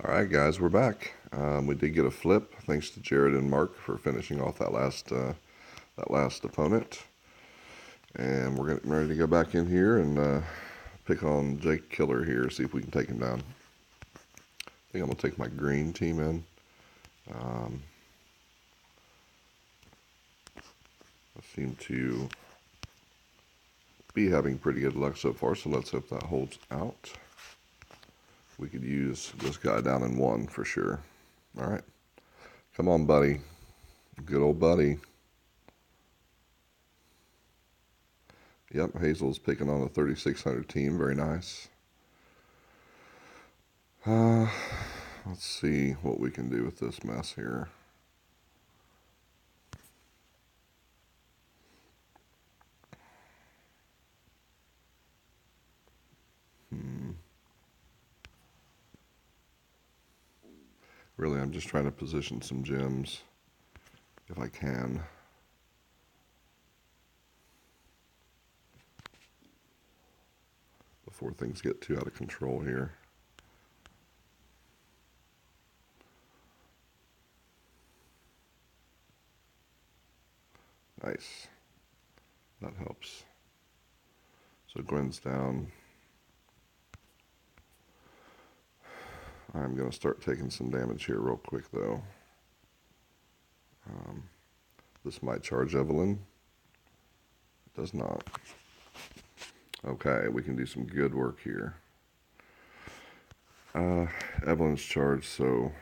All right, guys, we're back. We did get a flip, thanks to Jared and Mark for finishing off that last opponent, and we're getting ready to go back in here and pick on Jake Killer here, see if we can take him down. I think I'm gonna take my green team in. I seem to be having pretty good luck so far, so let's hope that holds out. We could use this guy down in one for sure. All right, come on, buddy. Good old buddy. Yep, Hazel's picking on the 3600 team. Very nice. Let's see what we can do with this mess here. Really, I'm just trying to position some gems if I can. Before things get too out of control here. Nice. That helps. So Gwen's down. I'm going to start taking some damage here real quick, though. This might charge Evelyn. It does not. Okay, we can do some good work here. Evelyn's charged, so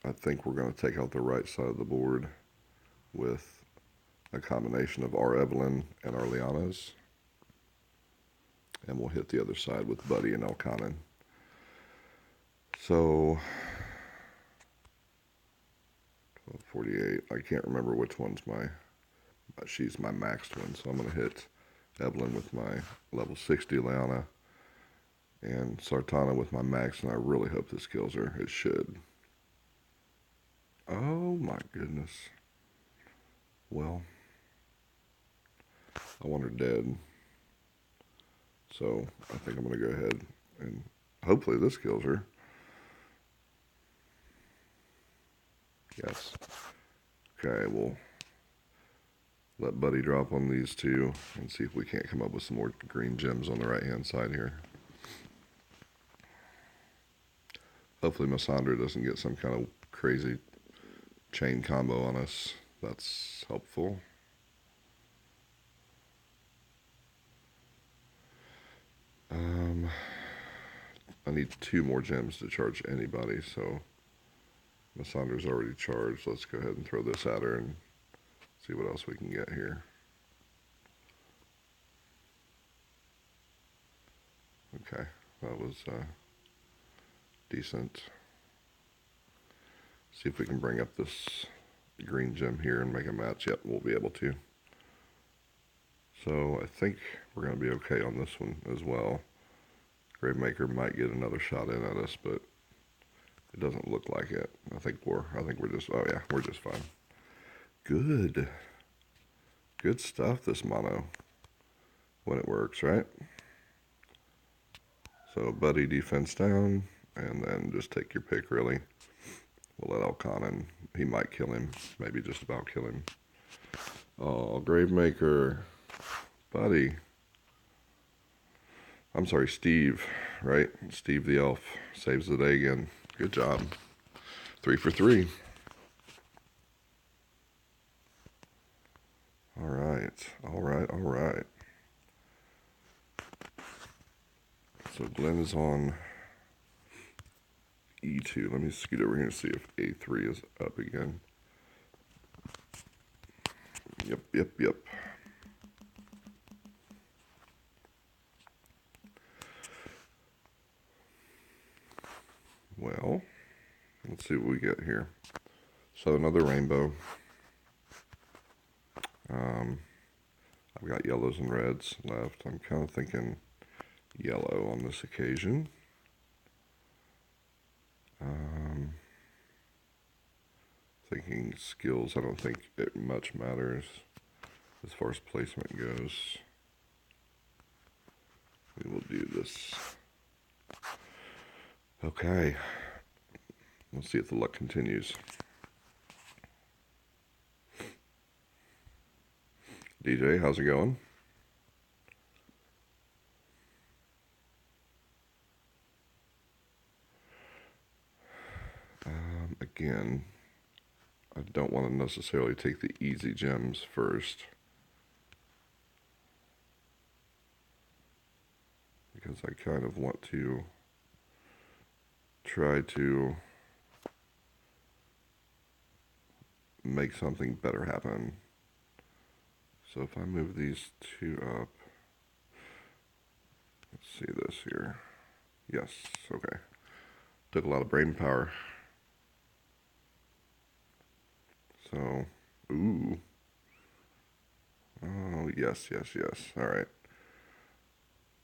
I think we're gonna take out the right side of the board with a combination of our Evelyn and our Liana's. And we'll hit the other side with Buddy and Elkanan. So 48. I can't remember which one's she's my maxed one, so I'm gonna hit Evelyn with my level 60 Liana and Sartana with my max, and I really hope this kills her. It should. Oh my goodness. Well, I want her dead. So I think I'm going to go ahead and hopefully this kills her. Yes. Okay, we'll let Buddy drop on these two and see if we can't come up with some more green gems on the right-hand side here. Hopefully Masandra doesn't get some kind of crazy chain combo on us. That's helpful. I need 2 more gems to charge anybody, so Massandra's already charged. Let's go ahead and throw this at her and see what else we can get here. Okay, that was decent. See if we can bring up this green gem here and make a match. Yep, we'll be able to. So I think we're going to be okay on this one as well. Gravemaker might get another shot in at us, but it doesn't look like it. I think we're just, oh yeah, we're just fine. Good. Good stuff, this mono. When it works, right? So Buddy defense down, and then just take your pick, really. We'll let Elkanan, he might kill him, maybe just about kill him. Oh, Gravemaker. Buddy. I'm sorry, Steve, right? Steve the elf saves the day again. Good job. 3 for 3. All right, all right, all right. So Glenn is on E2. Let me scoot over here and see if A3 is up again. Yep. Well, let's see what we get here. So another rainbow. I've got yellows and reds left. I'm kind of thinking yellow on this occasion. Thinking skills, I don't think it much matters as far as placement goes. We will do this. Okay, We'll see if the luck continues. DJ, how's it going? Again, I don't want to necessarily take the easy gems first, because I kind of want to try to make something better happen. So if I move these two up, let's see this here. Yes, okay. Took a lot of brain power. So, ooh. Oh, yes, yes, yes. All right.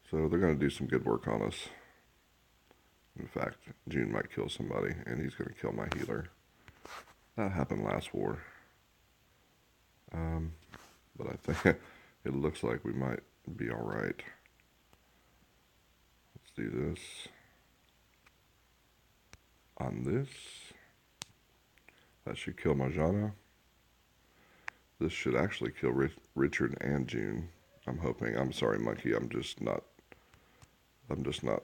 So they're going to do some good work on us. In fact, June might kill somebody, and he's going to kill my healer. That happened last war. But I think it looks like we might be all right. Let's do this. On this. That should kill Marjana. This should actually kill Richard and June. I'm hoping. I'm sorry, Monkey. I'm just not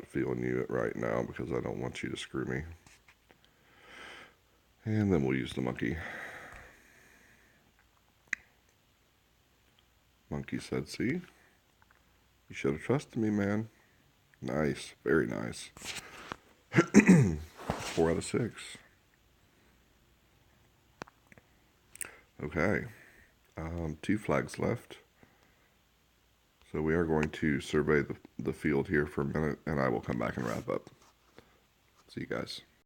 feeling you right now because I don't want you to screw me. And then we'll use the monkey. Monkey said, see? You should have trusted me, man. Nice. Very nice. 4 out of 6. Okay. 2 flags left. So we are going to survey the field here for a minute, and I will come back and wrap up. See you guys.